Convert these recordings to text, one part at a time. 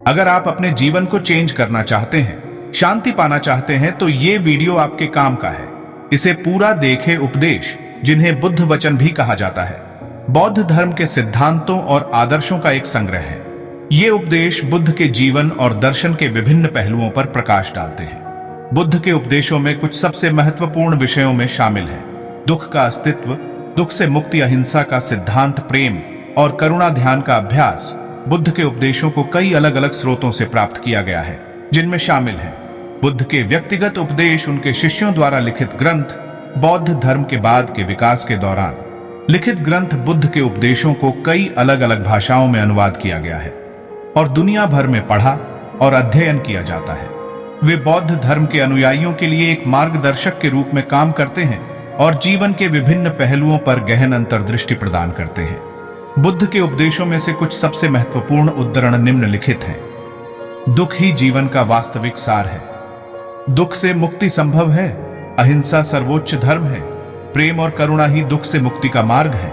अगर आप अपने जीवन को चेंज करना चाहते हैं, शांति पाना चाहते हैं, तो ये वीडियो आपके काम का है। इसे पूरा देखें। उपदेश, जिन्हें बुद्ध वचन भी कहा जाता है, बौद्ध धर्म के सिद्धांतों और आदर्शों का एक संग्रह है। ये उपदेश बुद्ध के जीवन और दर्शन के विभिन्न पहलुओं पर प्रकाश डालते हैं। बुद्ध के उपदेशों में कुछ सबसे महत्वपूर्ण विषयों में शामिल है दुख का अस्तित्व, दुख से मुक्ति, अहिंसा का सिद्धांत, प्रेम और करुणा, ध्यान का अभ्यास। बुद्ध के उपदेशों को कई अलग अलग स्रोतों से प्राप्त किया गया है, जिनमें शामिल है बुद्ध के व्यक्तिगत उपदेश, उनके शिष्यों द्वारा लिखित ग्रंथ, बौद्ध धर्म के बाद के विकास के दौरान लिखित ग्रंथ। बुद्ध के उपदेशों को कई अलग अलग भाषाओं में अनुवाद किया गया है और दुनिया भर में पढ़ा और अध्ययन किया जाता है। वे बौद्ध धर्म के अनुयायियों के लिए एक मार्गदर्शक के रूप में काम करते हैं और जीवन के विभिन्न पहलुओं पर गहन अंतर्दृष्टि प्रदान करते हैं। बुद्ध के उपदेशों में से कुछ सबसे महत्वपूर्ण उद्धरण निम्नलिखित हैं। दुख ही जीवन का वास्तविक सार है। दुख से मुक्ति संभव है। अहिंसा सर्वोच्च धर्म है। प्रेम और करुणा ही दुख से मुक्ति का मार्ग है।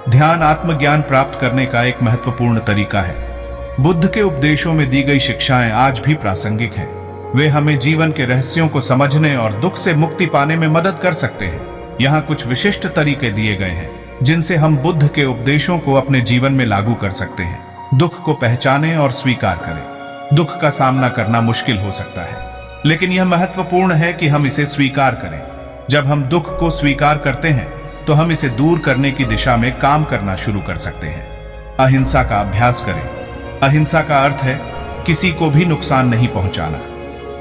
ध्यान आत्मज्ञान प्राप्त करने का एक महत्वपूर्ण तरीका है। बुद्ध के उपदेशों में दी गई शिक्षाएं आज भी प्रासंगिक हैं। वे हमें जीवन के रहस्यों को समझने और दुख से मुक्ति पाने में मदद कर सकते हैं। यहाँ कुछ विशिष्ट तरीके दिए गए हैं जिनसे हम बुद्ध के उपदेशों को अपने जीवन में लागू कर सकते हैं। दुख को पहचानें और स्वीकार करें। दुख का सामना करना मुश्किल हो सकता है, लेकिन यह महत्वपूर्ण है कि हम इसे स्वीकार करें। जब हम दुख को स्वीकार करते हैं तो हम इसे दूर करने की दिशा में काम करना शुरू कर सकते हैं। अहिंसा का अभ्यास करें। अहिंसा का अर्थ है किसी को भी नुकसान नहीं पहुंचाना।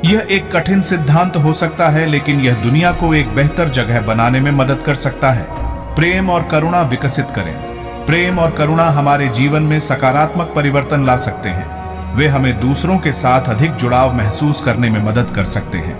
यह एक कठिन सिद्धांत हो सकता है, लेकिन यह दुनिया को एक बेहतर जगह बनाने में मदद कर सकता है। प्रेम और करुणा विकसित करें। प्रेम और करुणा हमारे जीवन में सकारात्मक परिवर्तन ला सकते हैं। वे हमें दूसरों के साथ अधिक जुड़ाव महसूस करने में मदद कर सकते हैं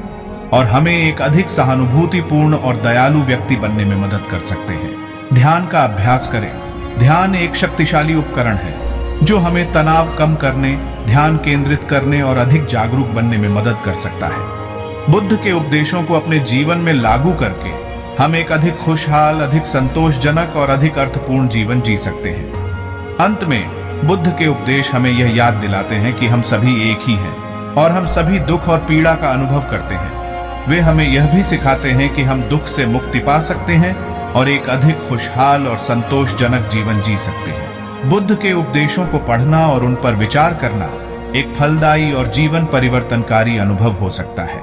और हमें एक अधिक सहानुभूतिपूर्ण और दयालु व्यक्ति बनने में मदद कर सकते हैं। ध्यान का अभ्यास करें। ध्यान एक शक्तिशाली उपकरण है जो हमें तनाव कम करने, ध्यान केंद्रित करने और अधिक जागरूक बनने में मदद कर सकता है। बुद्ध के उपदेशों को अपने जीवन में लागू करके हम एक अधिक खुशहाल, अधिक संतोषजनक और अधिक अर्थपूर्ण जीवन जी सकते हैं। अंत में बुद्ध के उपदेश हमें यह याद दिलाते हैं कि हम सभी एक ही हैं और हम सभी दुख और पीड़ा का अनुभव करते हैं। वे हमें यह भी सिखाते हैं कि हम दुख से मुक्ति पा सकते हैं और एक अधिक खुशहाल और संतोषजनक जीवन जी सकते हैं। बुद्ध के उपदेशों को पढ़ना और उन पर विचार करना एक फलदायी और जीवन परिवर्तनकारी अनुभव हो सकता है।